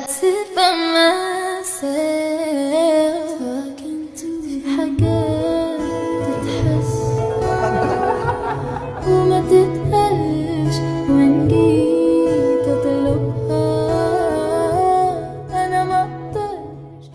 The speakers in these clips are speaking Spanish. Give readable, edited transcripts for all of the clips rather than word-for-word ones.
sit by myself talking to في حاجات تتحس وما تتقالش وإن جيت أطلبها أنا مقدرش.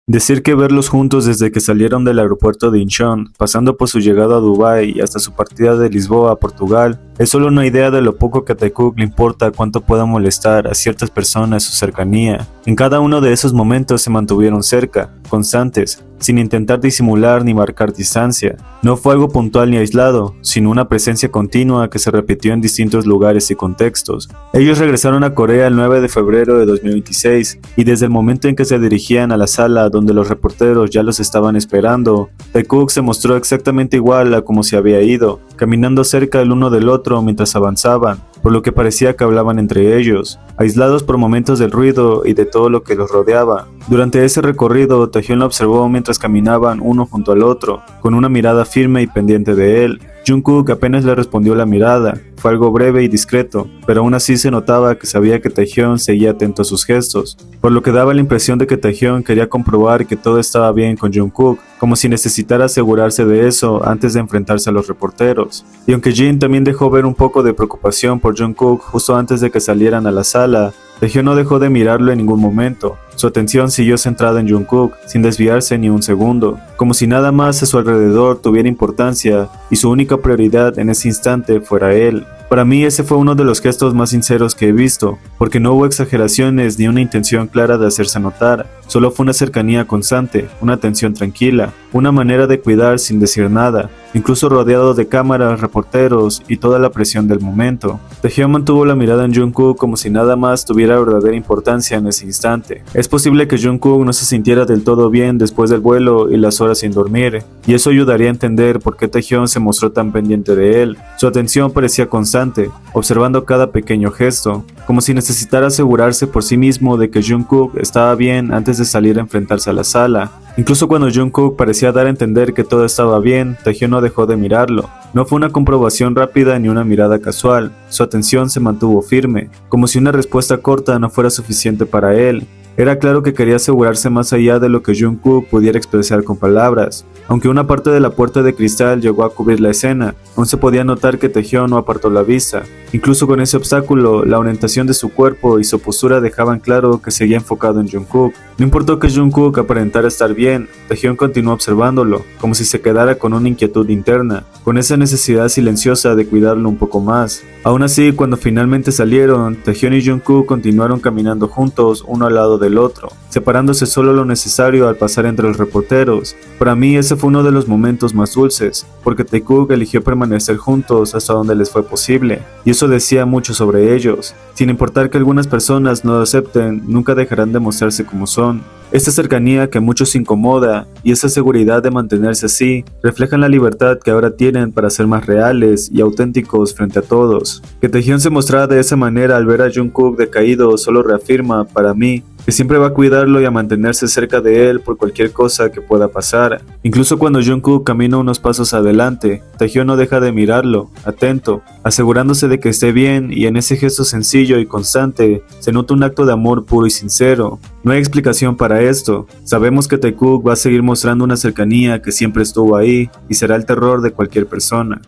Decir que verlos juntos desde que salieron del aeropuerto de Incheon, pasando por su llegada a Dubái y hasta su partida de Lisboa a Portugal, es solo una idea de lo poco que a Taekook le importa cuánto pueda molestar a ciertas personas su cercanía. En cada uno de esos momentos se mantuvieron cerca, constantes, sin intentar disimular ni marcar distancia. No fue algo puntual ni aislado, sino una presencia continua que se repitió en distintos lugares y contextos. Ellos regresaron a Corea el 9 de febrero de 2026, y desde el momento en que se dirigían a la sala donde los reporteros ya los estaban esperando, Taekook se mostró exactamente igual a como se había ido, caminando cerca el uno del otro mientras avanzaban, por lo que parecía que hablaban entre ellos, aislados por momentos del ruido y de todo lo que los rodeaba. Durante ese recorrido, Taehyun lo observó mientras caminaban uno junto al otro, con una mirada firme y pendiente de él. Jungkook apenas le respondió la mirada, fue algo breve y discreto, pero aún así se notaba que sabía que Taehyun seguía atento a sus gestos, por lo que daba la impresión de que Taehyun quería comprobar que todo estaba bien con Jungkook, como si necesitara asegurarse de eso antes de enfrentarse a los reporteros. Y aunque Jin también dejó ver un poco de preocupación por Jungkook justo antes de que salieran a la sala, Taehyun no dejó de mirarlo en ningún momento. Su atención siguió centrada en Jungkook, sin desviarse ni un segundo, como si nada más a su alrededor tuviera importancia y su única prioridad en ese instante fuera él. Para mí ese fue uno de los gestos más sinceros que he visto, porque no hubo exageraciones ni una intención clara de hacerse notar, solo fue una cercanía constante, una atención tranquila, una manera de cuidar sin decir nada, incluso rodeado de cámaras, reporteros y toda la presión del momento. Taehyun mantuvo la mirada en Jungkook como si nada más tuviera verdadera importancia en ese instante. Es posible que Jungkook no se sintiera del todo bien después del vuelo y las horas sin dormir, y eso ayudaría a entender por qué Taehyun se mostró tan pendiente de él. Su atención parecía constante, observando cada pequeño gesto, como si necesitara asegurarse por sí mismo de que Jungkook estaba bien antes de salir a enfrentarse a la sala. Incluso cuando Jungkook parecía dar a entender que todo estaba bien, Taehyun no dejó de mirarlo. No fue una comprobación rápida ni una mirada casual, su atención se mantuvo firme, como si una respuesta corta no fuera suficiente para él. Era claro que quería asegurarse más allá de lo que Jungkook pudiera expresar con palabras. Aunque una parte de la puerta de cristal llegó a cubrir la escena, aún se podía notar que Taehyun no apartó la vista. Incluso con ese obstáculo, la orientación de su cuerpo y su postura dejaban claro que seguía enfocado en Jungkook. No importó que Jungkook aparentara estar bien, Taehyun continuó observándolo, como si se quedara con una inquietud interna, con esa necesidad silenciosa de cuidarlo un poco más. Aún así, cuando finalmente salieron, Taehyun y Jungkook continuaron caminando juntos, uno al lado del otro, separándose solo lo necesario al pasar entre los reporteros. Para mí ese fue uno de los momentos más dulces, porque Taekook eligió permanecer juntos hasta donde les fue posible, y eso decía mucho sobre ellos. Sin importar que algunas personas no lo acepten, nunca dejarán de mostrarse como son. Esta cercanía que a muchos incomoda y esa seguridad de mantenerse así reflejan la libertad que ahora tienen para ser más reales y auténticos frente a todos. Que Taehyun se mostrara de esa manera al ver a Jungkook decaído solo reafirma, para mí, que siempre va a cuidarlo y a mantenerse cerca de él por cualquier cosa que pueda pasar. Incluso cuando Jungkook camina unos pasos adelante, Taehyun no deja de mirarlo, atento, asegurándose de que esté bien, y en ese gesto sencillo y constante se nota un acto de amor puro y sincero. No hay explicación para esto. Sabemos que Taekook va a seguir mostrando una cercanía que siempre estuvo ahí y será el terror de cualquier persona.